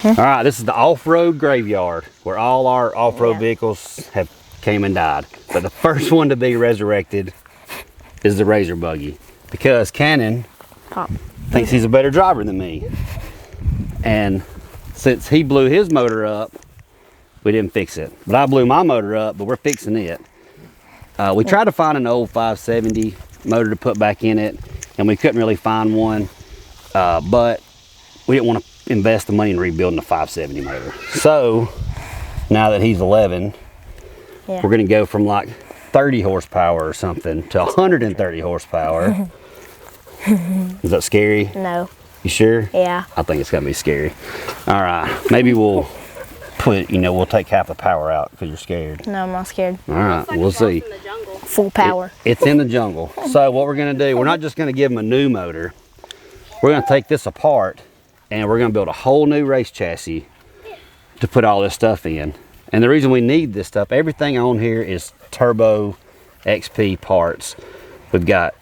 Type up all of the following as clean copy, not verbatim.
All right, this is the off-road graveyard where all our off-road vehicles have came and died. But the first one to be resurrected is the Razor buggy because Cannon thinks he's a better driver than me. And since he blew his motor up, we didn't fix it. But I blew my motor up, but we're fixing it. We tried to find an old 570 motor to put back in it, and we couldn't really find one. But we didn't want to invest the money in rebuilding a 570 motor. So now that he's 11, we're going to go from like 30 horsepower or something to 130 horsepower. Is that scary? No. You sure? Yeah. I think it's going to be scary. All right. Maybe we'll put, we'll take half the power out because you're scared. No, I'm not scared. All right. Like we'll see. in the jungle. Full power. It's in the jungle. So what we're going to do, we're not just going to give him a new motor. We're going to take this apart and we're going to build a whole new race chassis to put all this stuff in. And the reason we need this stuff, everything on here is Turbo XP parts. We've got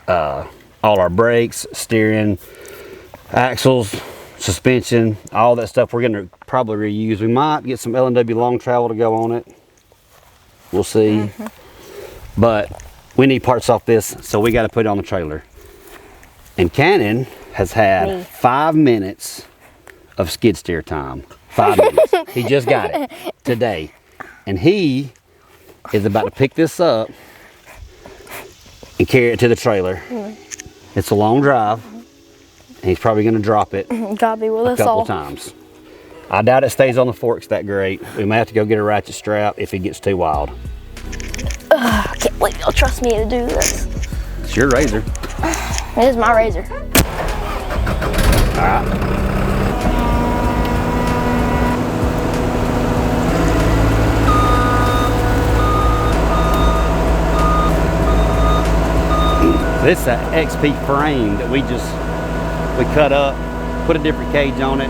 all our brakes, steering, axles, suspension, all that stuff we're going to probably reuse. We might get some L&W long travel to go on it. We'll see. But we need parts off this, so we got to put it on the trailer. And Cannon has had 5 minutes of skid steer time. 5 minutes. He just got it today. And he is about to pick this up and carry it to the trailer. It's a long drive, and he's probably going to drop it with a couple times. I doubt it stays on the forks that great. We may have to go get a ratchet strap if it gets too wild. I can't believe y'all trust me to do this. It's your razor. It is my razor. All right. This is an XP frame that we cut up, put a different cage on it,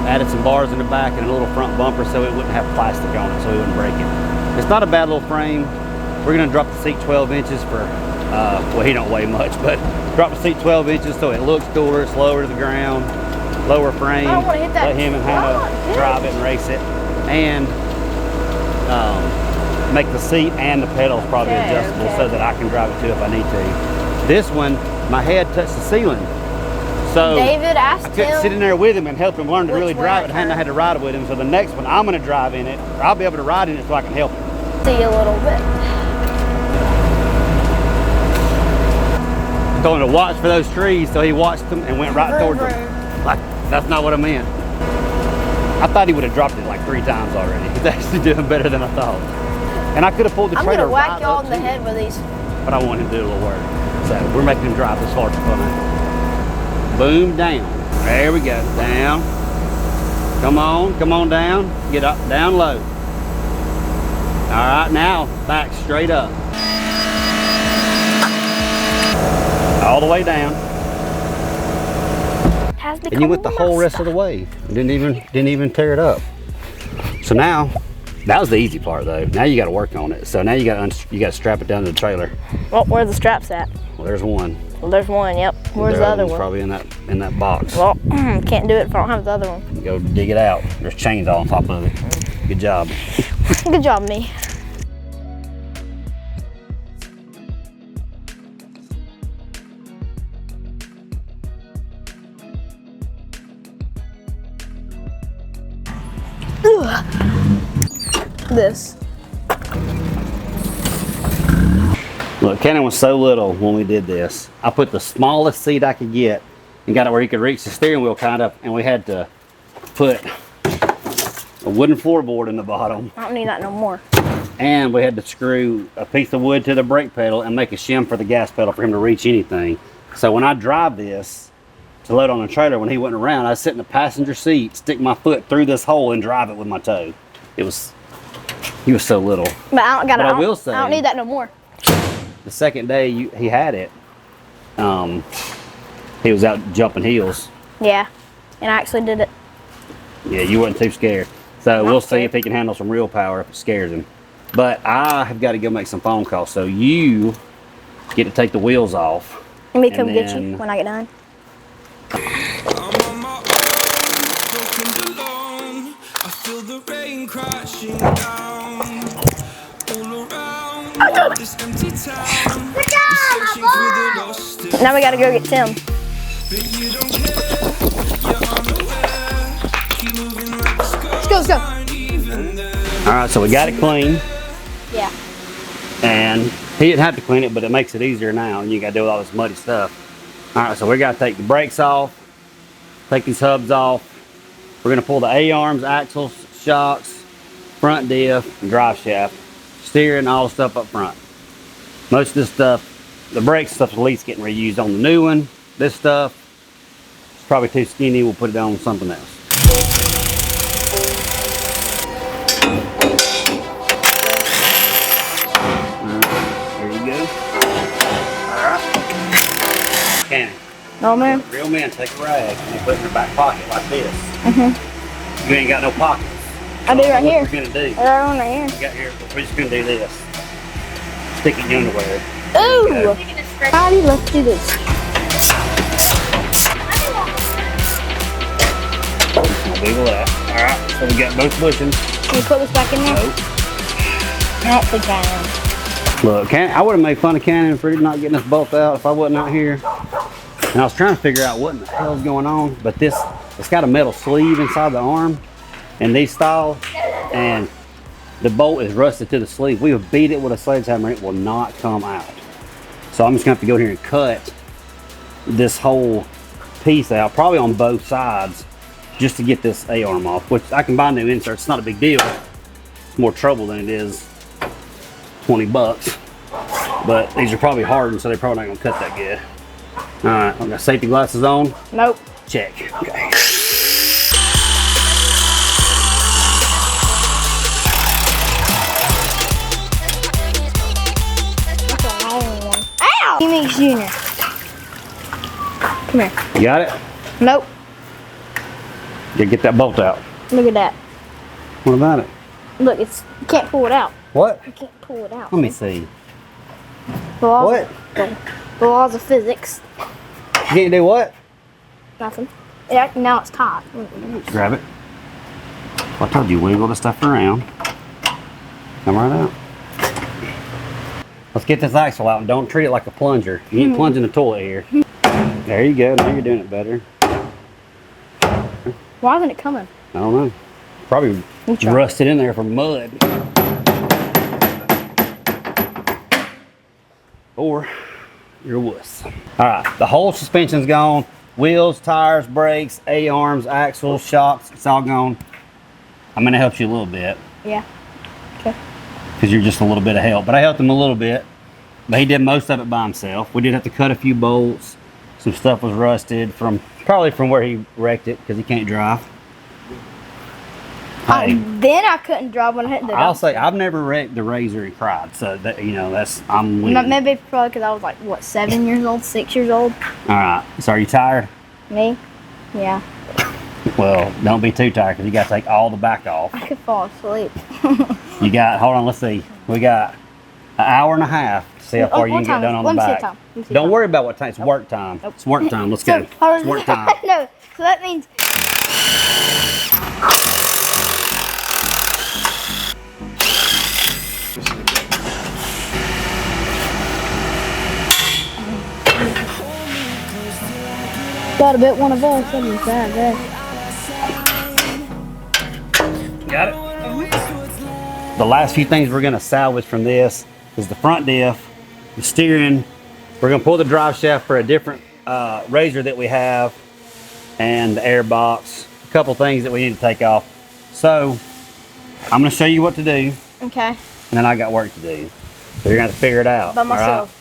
added some bars in the back and a little front bumper so it wouldn't have plastic on it, so we wouldn't break it. It's not a bad little frame. We're gonna drop the seat 12 inches for, well, he don't weigh much, but drop the seat 12 inches so it looks cooler, it's lower to the ground, lower frame. I don't want to hit that. Let him and Hannah drive it and race it, and make the seat and the pedals probably adjustable so that I can drive it too if I need to. This one, my head touched the ceiling, so David asked I couldn't sit in there with him and help him learn to really drive it. I had to ride it with him, so the next one I'm going to drive in it, or I'll be able to ride in it so I can help him. See a little bit. Told him to watch for those trees, so he watched them and went right towards them. Like, that's not what I meant. I thought he would have dropped it like 3 times already. He's actually doing better than I thought. And I could have pulled the trailer right up. I'm gonna whack y'all in the head with these. But I want him to do a little work. So we're making him drive this far for fun. Boom, down. There we go, down. Come on down. Get up, down low. All right, now back straight up. All the way down. And you went the whole rest of the way. Didn't even tear it up. So now, that was the easy part though. Now you got to work on it. So now you got to strap it down to the trailer. Well, where's the straps at? Well, there's one. Well, there's one. Yep. Where's the other one? Probably in that box. Well, can't do it if I don't have the other one. Go dig it out. There's chains all on top of it. Good job. Good job, me. This. Look, Cannon was so little when we did this. I put the smallest seat I could get and got it where he could reach the steering wheel kind of, and we had to put a wooden floorboard in the bottom. I don't need that no more. And we had to screw a piece of wood to the brake pedal and make a shim for the gas pedal for him to reach anything. So when I drive this to load on the trailer, when he went around, I sit in the passenger seat, stick my foot through this hole and drive it with my toe. He was so little. But I will say, I don't need that no more. The second day he had it, he was out jumping hills. Yeah, and I actually did it. Yeah, you weren't too scared. So we'll see if he can handle some real power if it scares him. But I have got to go make some phone calls. So you get to take the wheels off. Let me come get you when I get done. I'm on my own, broken alone. the rain crashing down all around this empty town. We're searching for the lost and Now we gotta go get Tim. but you don't care. You're unaware. Keep moving like the scars Let's go. aren't even there. All right, so we got it clean, Yeah. and he didn't have to clean it, but it makes it easier now, and you got to deal with all this muddy stuff. All right, so we got to take the brakes off, take these hubs off. We're gonna pull the A-arms, axles, shocks, front diff, and drive shaft, steering, all the stuff up front. Most of this stuff, the brake stuff's at least getting reused on the new one. This stuff is probably too skinny. We'll put it on something else. There you go. All right. Cannon. No, man. Real men take a rag and they put it in their back pocket like this. You ain't got no pockets. I do right here. What we're gonna do? I got one right here. We got here. We're just gonna do this. Stick it in your underwear. Ooh! Alrighty, let's do this. I'll wiggle that. All right. So we got both bushings. Can you put this back in there? Nope. That's the guy. Look, I would have made fun of Cannon for not getting this bolt out if I wasn't out here. And I was trying to figure out what in the hell's going on, but it's got a metal sleeve inside the arm, and these style, and the bolt is rusted to the sleeve. We have beat it with a sledgehammer, it will not come out. So I'm just gonna have to go here and cut this whole piece out, probably on both sides, just to get this A-arm off, which I can buy new inserts, it's not a big deal. It's more trouble than it is 20 bucks. But these are probably hardened, so they're probably not gonna cut that good. All right, I've got safety glasses on. Nope. Check. Okay. That's a long one. Ow! Teammates Junior. Come here. You got it? Nope. You get that bolt out. Look at that. What about it? Look, you can't pull it out. What? You can't pull it out. Let me see. The laws, What? The laws of physics. You can't do what? Nothing. Yeah, now it's tight. Grab it. I told you, wiggle the stuff around. Come right out. Let's get this axle out and don't treat it like a plunger. You ain't plunging the toilet here. There you go. Now you're doing it better. Why isn't it coming? I don't know. Probably We'll try. rusted in there from mud. Or you're a wuss. All right, the whole suspension's gone. Wheels, tires, brakes, A-arms, axles, shocks, it's all gone. I'm gonna help you a little bit Yeah. Okay. because you're just a little bit of help. But I helped him a little bit, but he did most of it by himself. We did have to cut a few bolts. Some stuff was rusted probably from where he wrecked it because he can't drive. Hey, Then I couldn't drive when I hit the I'll dump. say I've never wrecked the Razor and cried, so that I'm winning. Maybe probably because I was like, what, 7 years old, 6 years old? All right, so are you tired? Me? Yeah. Well, don't be too tired because you got to take all the back off. I could fall asleep. You got, hold on, let's see. We got an hour and a half to see how far you can get done on the back. Let me see Don't time. worry about what time. It's work time. Nope. It's work time. Let's go. So, It's work time. No, so that means got a bit one of us. That'd be sad, there. Got it? The last few things we're going to salvage from this is the front diff, the steering. We're going to pull the drive shaft for a different Razor that we have, and the air box. A couple things that we need to take off. So I'm going to show you what to do, Okay. and then I got work to do. So you're going to have to figure it out. By all right? myself.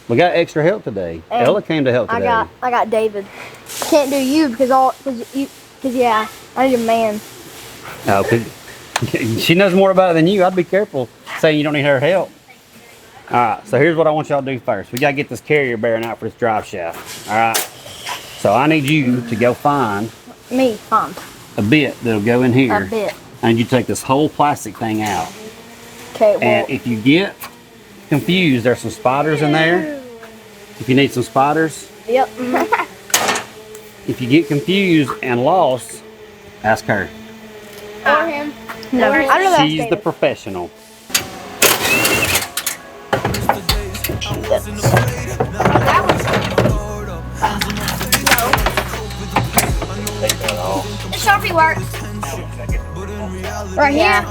We got extra help today. Hey, Ella came to help today. I got David. Can't do you because yeah, I need a man. Oh, 'cause she knows more about it than you. I'd be careful saying you don't need her help. All right, so here's what I want y'all to do first. We got to get this carrier bearing out for this drive shaft. All right, so I need you to go find Me, a bit that'll go in here. A bit. And you take this whole plastic thing out. Okay. Well, And if you get confused, there's some spiders in there. If you need some spiders, yep. if you get confused and lost, ask her. Or him. No, I don't know that. She's the professional. The Sharpie works. Right here.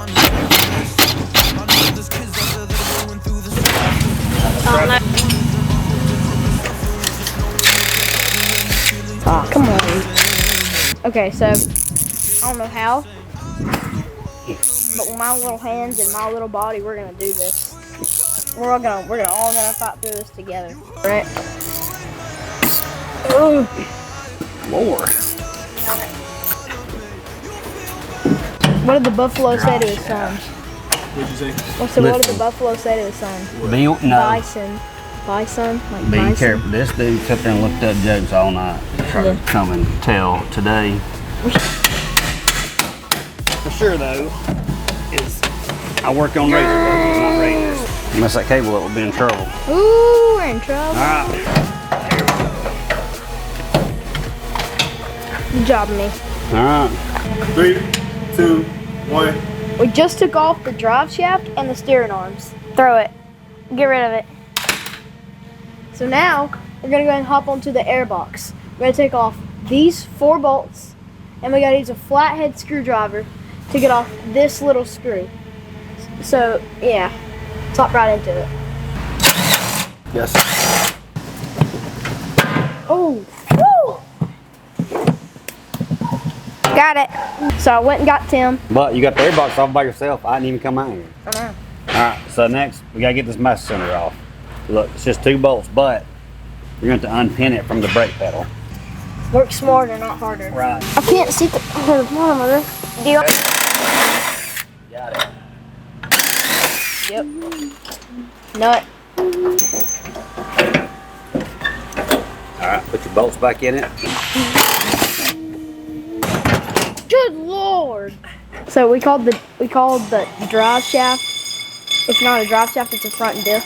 Oh, come on. Okay, so I don't know how, but with my little hands and my little body, we're gonna do this. We're all gonna fight through this together. Right? Ooh. More. What did the buffalo say to his son? What'd you say? What did the buffalo say to his son? No. Bison. Bison? Like Be bison? careful. This dude sat there and looked up jokes all night. Try to come and tell today. For sure though, is I work on razor bugs, not razors. Mess that cable up, we'll be in trouble. Ooh, we're in trouble. Alright. Good job, me. Alright. 3, 2, 1. We just took off the drive shaft and the steering arms. Throw it. Get rid of it. So now, we're gonna go ahead and hop onto the air box. We're gonna take off these 4 bolts, and we gotta use a flathead screwdriver to get off this little screw. So, yeah, let's hop right into it. Yes. Oh, woo! Got it. So I went and got Tim. But you got the air box off by yourself. I didn't even come out here. I know. Alright, so next we gotta get this master cylinder off. Look, it's just 2 bolts, but you're going to have to unpin it from the brake pedal. Work smarter, not harder. Right. I can't see the monitor. Do you? Got it. Yep. Nut. Alright, put your bolts back in it. Good Lord. So we called the drive shaft. It's not a drive shaft, it's a front diff.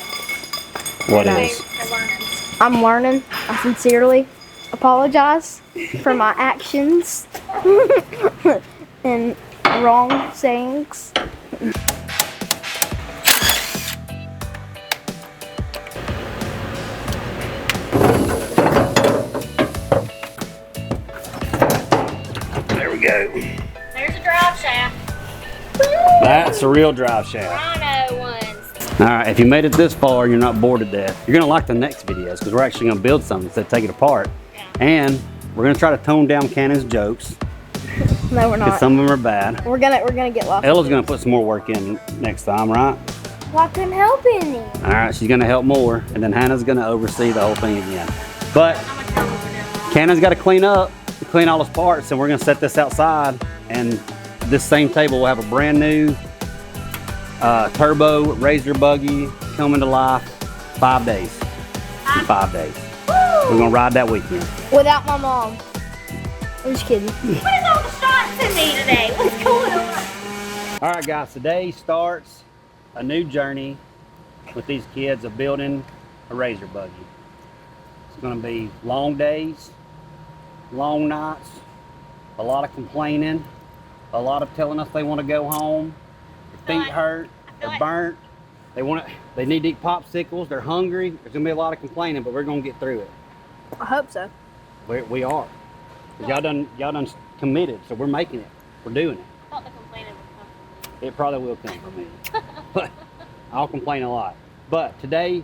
What is? I'm learning. I sincerely apologize for my actions and wrong sayings. There we go. There's a drive shaft. That's a real drive shaft. Rhino ones. Alright, if you made it this far and you're not bored to death, you're going to like the next videos because we're actually going to build something instead of take it apart. Yeah. And we're going to try to tone down Cannon's jokes No, we're because not. some of them are bad. We're gonna get lost. Ella's going to put some more work in next time, right? Well, I'm helping you. Alright, she's going to help more, and then Hannah's going to oversee the whole thing again. But Cannon's got to clean up, clean all his parts, and we're going to set this outside, and this same table will have a brand new turbo razor buggy coming to life 5 days. In 5 days. We're going to ride that weekend. Without my mom. I'm just kidding. What is all the shots in me today? What's going on? Alright guys, today starts a new journey with these kids of building a razor buggy. It's going to be long days, long nights, a lot of complaining, a lot of telling us they want to go home, their feet hurt, they're burnt, they need to eat popsicles, they're hungry. There's going to be a lot of complaining, but we're going to get through it. I hope so. We are. Y'all done committed, so we're making it. We're doing it. I thought the complaining would come from me. It probably will come from me. But I'll complain a lot. But today,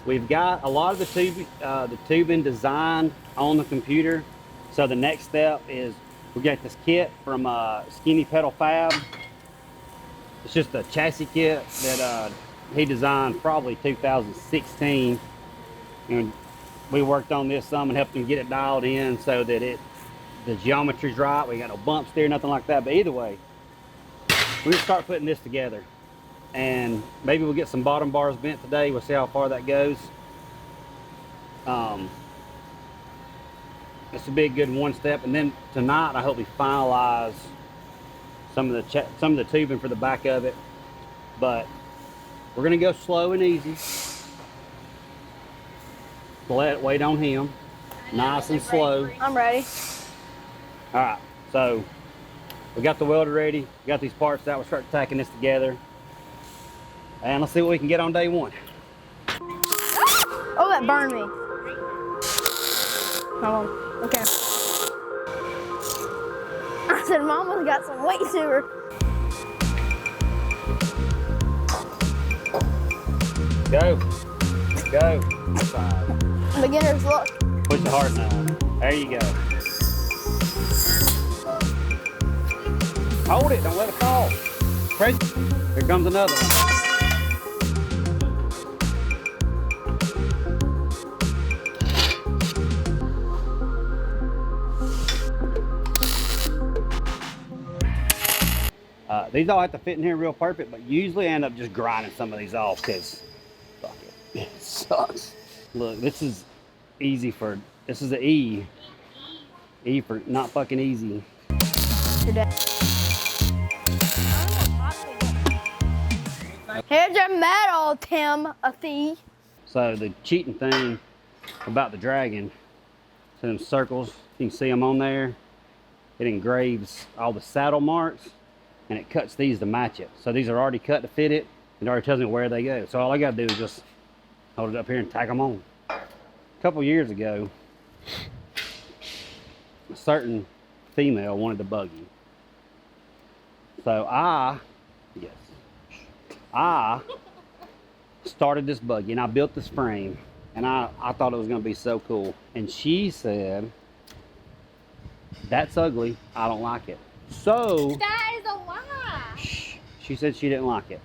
we've got a lot of the tubing designed on the computer. So the next step is we got this kit from Skinny Pedal Fab. It's just a chassis kit that he designed probably 2016. And we worked on this some and helped him get it dialed in so that the geometry's right. We got no bumps there, nothing like that. But either way, we're gonna start putting this together. And maybe we'll get some bottom bars bent today. We'll see how far that goes. This will be a good one step. And then tonight, I hope we finalize some of the tubing for the back of it. But we're gonna go slow and easy. Let it wait on him. Nice and slow. I'm ready. All right, so We got the welder ready. We got these parts out. We'll start tacking this together. And let's see what we can get on day one. Oh, that burned me. Hold on. Okay. I said, Mama's got some weight to her. Go. Go. 5. Beginner's luck. Push the hard down. There you go. Hold it. Don't let it fall. Crazy. Here comes another one. These all have to fit in here real perfect, but usually I end up just grinding some of these off because fuck it sucks. Look, this is easy for, this is an E. E for not fucking easy. Here's your medal, Timothy. So the cheating thing about the Dragon, so them circles, you can see them on there. It engraves all the saddle marks and it cuts these to match it. So these are already cut to fit it and it already tells me where they go. So all I gotta do is just hold it up here and tack them on. A couple years ago, a certain female wanted the buggy. So I started this buggy and I built this frame and I thought it was gonna be so cool. And she said, that's ugly, I don't like it. So That is a lie. she said she didn't like it.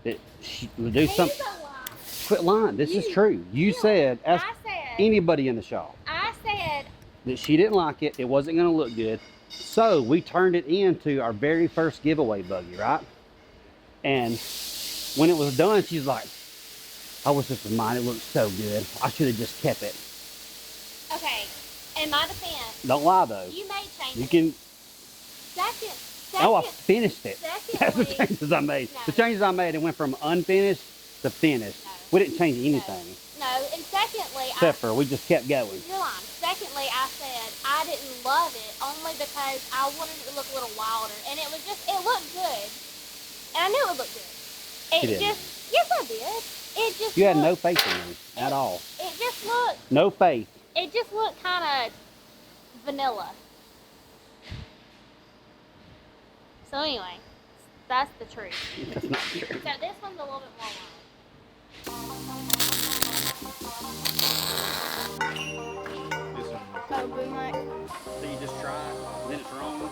That she would do It something. is a lie. Quit lying, this is true. You said, ask I said, anybody in the shop, I said, that she didn't like it, it wasn't gonna look good. So we turned it into our very first giveaway buggy, right? And when it was done, she's like, I wish this was mine, it looked so good. I should have just kept it. okay, in my defense, Don't lie though. you made changes. You can, Second, oh, I finished it. secondly, That's the changes I made. No. The changes I made, it went from unfinished to finished. No. We didn't change anything, no, and secondly, except for we just kept going. you're lying. Secondly, I said I didn't love it only because I wanted it to look a little wilder, and it was just, it looked good, and I knew it would look good. You It didn't. just, yes, I did. It just You had no looked, faith in me at all. It just looked, No faith. it just looked kind of vanilla. So anyway, that's the truth. That's not true. So this one's a little bit more This one. Oh, boom, Mike. So you just try, and then it's wrong.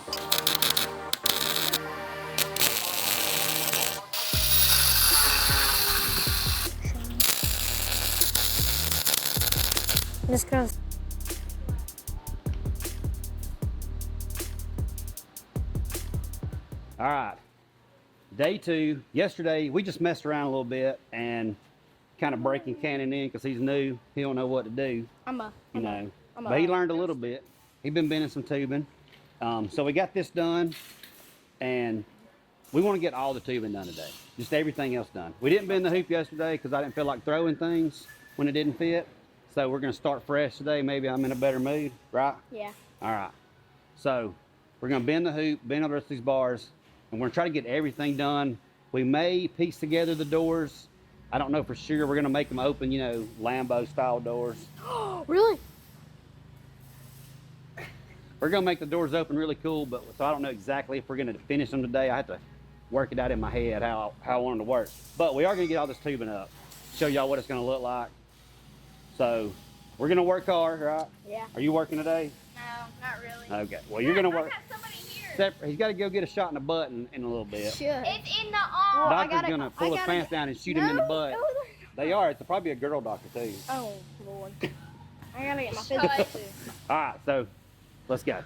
Just cause. All right, day 2. Yesterday, we just messed around a little bit and kind of breaking Cannon in because he's new. He don't know what to do, you know. But he learned a little bit. He been bending some tubing. So we got this done and we want to get all the tubing done today. Just everything else done. We didn't bend the hoop yesterday because I didn't feel like throwing things when it didn't fit. So we're gonna start fresh today. Maybe I'm in a better mood, right? Yeah. All right. So we're gonna bend the hoop, bend the rest of these bars, and we're gonna try to get everything done. We may piece together the doors. I don't know for sure. We're gonna make them open, you know, Lambo style doors. Really? We're gonna make the doors open really cool, but so I don't know exactly if we're gonna finish them today. I have to work it out in my head how I want them to work. But we are gonna get all this tubing up, show y'all what it's gonna look like. So we're gonna work hard, right? Yeah. Are you working today? No, not really. Okay. Well, you're gonna I work. got somebody here. Except for he's got to go get a shot in the butt in a little bit. Should. It's in the Well, I Doctor's gotta- gonna pull his gotta pants get- down and shoot him in the butt. No. They are. It's probably a girl doctor too. Oh, Lord. I gotta get my physical too. All right, so let's go.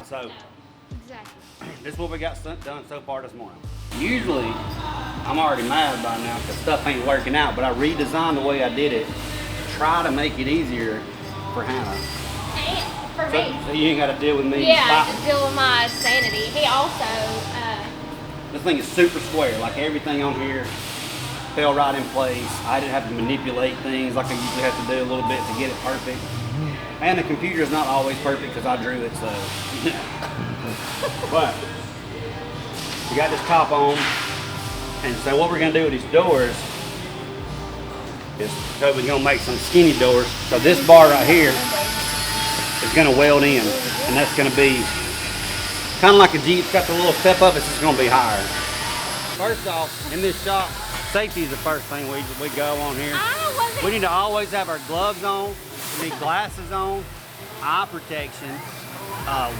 So Exactly. this is what we got done so far this morning. Usually, I'm already mad by now because stuff ain't working out, but I redesigned the way I did it to try to make it easier for Hannah. And for me. So you ain't got to deal with me. Yeah, I fighting. just deal with my sanity. He also, This thing is super square, like everything on here fell right in place. I didn't have to manipulate things like I usually have to do a little bit to get it perfect. And the computer is not always perfect because I drew it, so. But we got this top on, and so what we're gonna do with these doors is Toby's gonna make some skinny doors. So this bar right here is gonna weld in, and that's gonna be kind of like a Jeep. It's got the little step up, it's just gonna be higher. First off, in this shop, safety is the first thing we go on here. We need to always have our gloves on, we need glasses on, eye protection,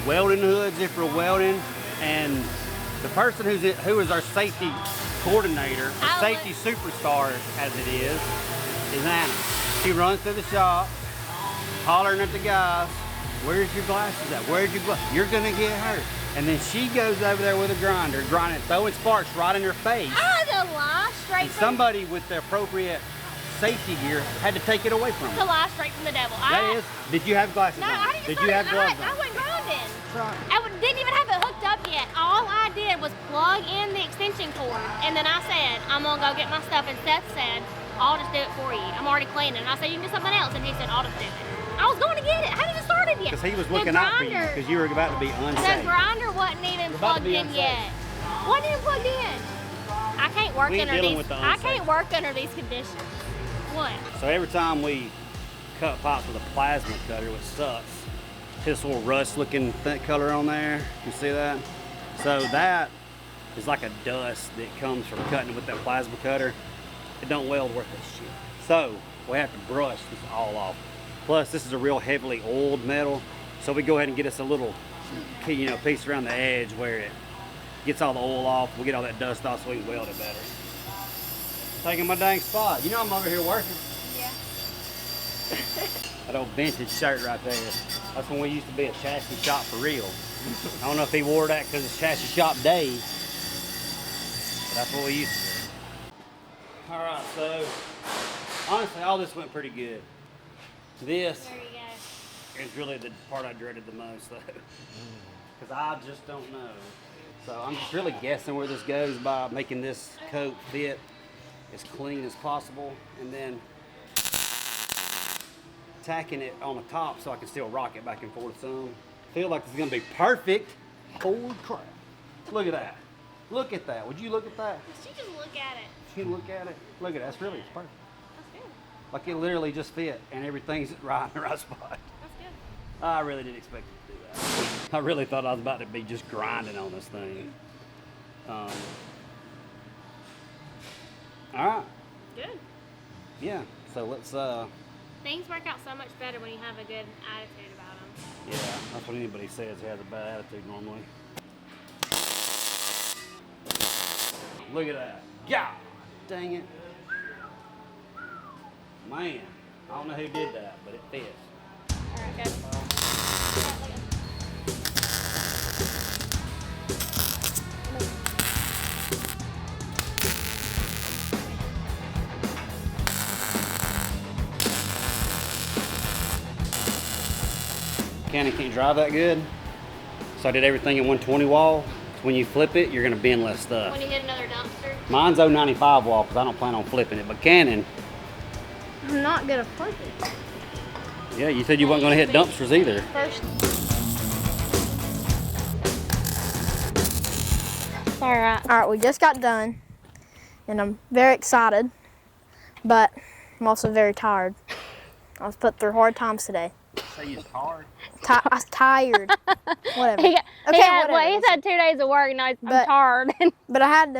welding hoods if we're welding, and the person who is our safety coordinator, or safety superstar as it is Anna. She runs through the shop, hollering at the guys, where's your glasses at? Where's your glasses? You're gonna get hurt. And then she goes over there with a grinder, grinding, throwing sparks right in her face. I had to lie straight And somebody with the appropriate safety gear had to take it away from to her. lie straight from the devil. That is. Did you have glasses No, on? I didn't. Did you have gloves I on? went grinding. Didn't even have it hooked up yet. All I did was plug in the extension cord, and then I said, I'm gonna go get my stuff. And Seth said, I'll just do it for you. I'm already cleaning. And I said, you can do something else. And he said, I'll just do it. I was going to get it. I hadn't even started yet. Because he was looking out for you because you were about to be unsafe. The grinder wasn't even plugged in yet. Wasn't even plugged in. I can't work We ain't under dealing these. with the I unsafe. can't work under these conditions. What? So every time we cut pipes with a plasma cutter, which sucks, this little rust looking color on there, you see that? So that is like a dust that comes from cutting it with that plasma cutter. It don't weld worth that shit. So we have to brush this all off. Plus this is a real heavily oiled metal. So we go ahead and get us a little piece around the edge where it gets all the oil off. We'll get all that dust off so we can weld it better. Taking my dang spot. You know I'm over here working. Yeah. That old vintage shirt right there. That's when we used to be a chassis shop for real. I don't know if he wore that because it's chassis shop day, but that's what we used to do. All right, so honestly, all this went pretty good. This There you go. is really the part I dreaded the most, though, because I just don't know. So I'm just really guessing where this goes by making this coat fit as clean as possible, and then tacking it on the top so I can still rock it back and forth some. Feel like it's gonna be perfect. Holy crap. Look at that. Look at that. Would you look at that? She just look at it. She look at it. Look at that. It's perfect. That's good. Like it literally just fit and everything's right in the right spot. That's good. I really didn't expect it to do that. I really thought I was about to be just grinding on this thing. All right. Good. Yeah. So let's Things work out so much better when you have a good attitude about them. yeah, that's what anybody says who has a bad attitude normally. Look at that. God dang it. Man, I don't know who did that, but it fits. All right, good. Canon can't drive that good, so I did everything in 120 wall. When you flip it, you're gonna bend less stuff. When you hit another dumpster. Mine's 095 wall because I don't plan on flipping it, but Canon, I'm not gonna flip it. yeah, you said you weren't gonna hit dumpsters either. First, All right. all right, we just got done, and I'm very excited, but I'm also very tired. I was put through hard times today. Say it's hard. I was tired. Whatever. He whatever. he's had 2 days of work and I'm But- tired. But I had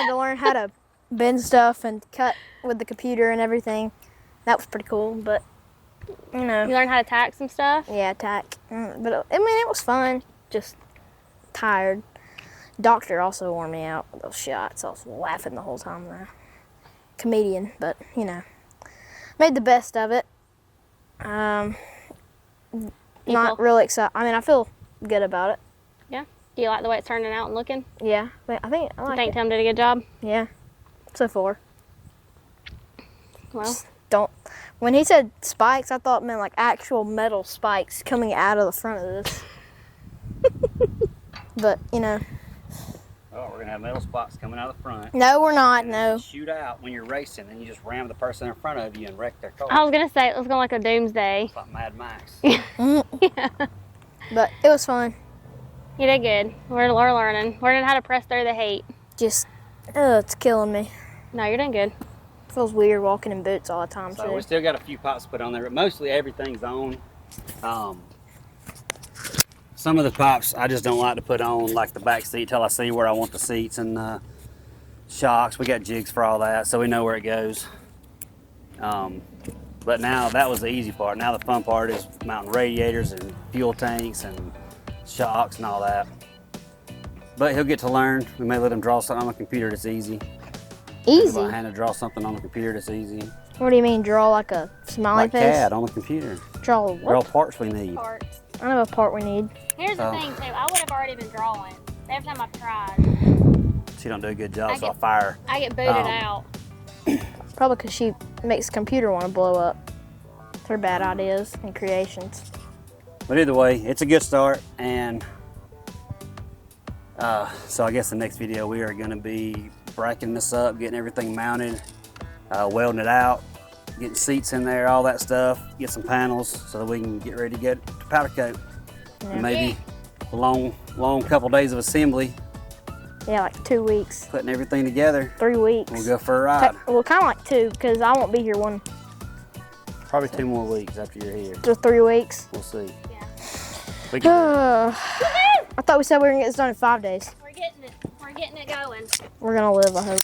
to learn how to bend stuff and cut with the computer and everything. That was pretty cool, but you know, You learned how to tack some stuff? yeah, tack. But I mean, it was fun. Just tired. Doctor also wore me out with those shots. I was laughing the whole time there. Comedian, but you know, made the best of it. Not really excited. I mean, I feel good about it. Yeah. Do you like the way it's turning out and looking? Yeah, but I think I I like think it. Tim did a good job. Yeah, so far. Well, Don't. When he said spikes, I thought it meant like actual metal spikes coming out of the front of this. But you know, Oh, we're gonna have metal spots coming out of the front. No, we're not. And then No. you shoot out when you're racing, and you just ram the person in front of you and wreck their car. I was gonna say it was going like a doomsday. It's like Mad Max. Yeah. But it was fun. You did good. We're learning. Learning how to press through the hate. Just, it's killing me. No, you're doing good. Feels weird walking in boots all the time So too. we still got a few pops to put on there, but mostly everything's on. Some of the pops I just don't like to put on, like the back seat, till I see where I want the seats and shocks. We got jigs for all that, so we know where it goes. But now that was the easy part. Now the fun part is mounting radiators and fuel tanks and shocks and all that. But he'll get to learn. We may let him draw something on the computer that's easy. Easy. If I hand to draw something on the computer that's easy. What do you mean, draw like a smiley Like face? CAD on the computer. Draw what? Draw parts we need. Parts. I know what part we need. Here's the Oh. thing too. I would have already been drawing every time I've tried. She don't do a good job, I so I get- fire. I get booted out. Probably because she makes the computer want to blow up. It's her bad ideas and creations. But either way, it's a good start, and so I guess the next video we are going to be breaking this up, getting everything mounted, welding it out, getting seats in there, all that stuff, get some panels so that we can get ready to get to powder coat. Yeah. And maybe a long couple days of assembly, Yeah, like 2 weeks, putting everything together. 3 weeks. We'll go for a ride. Well, kind of like 2 because I won't be here Probably 2 more weeks after you're here. to 3 weeks. We'll see. Yeah. We can, I thought we said we were gonna get this done in 5 days. We're getting it. We're getting it going. We're gonna live, I hope.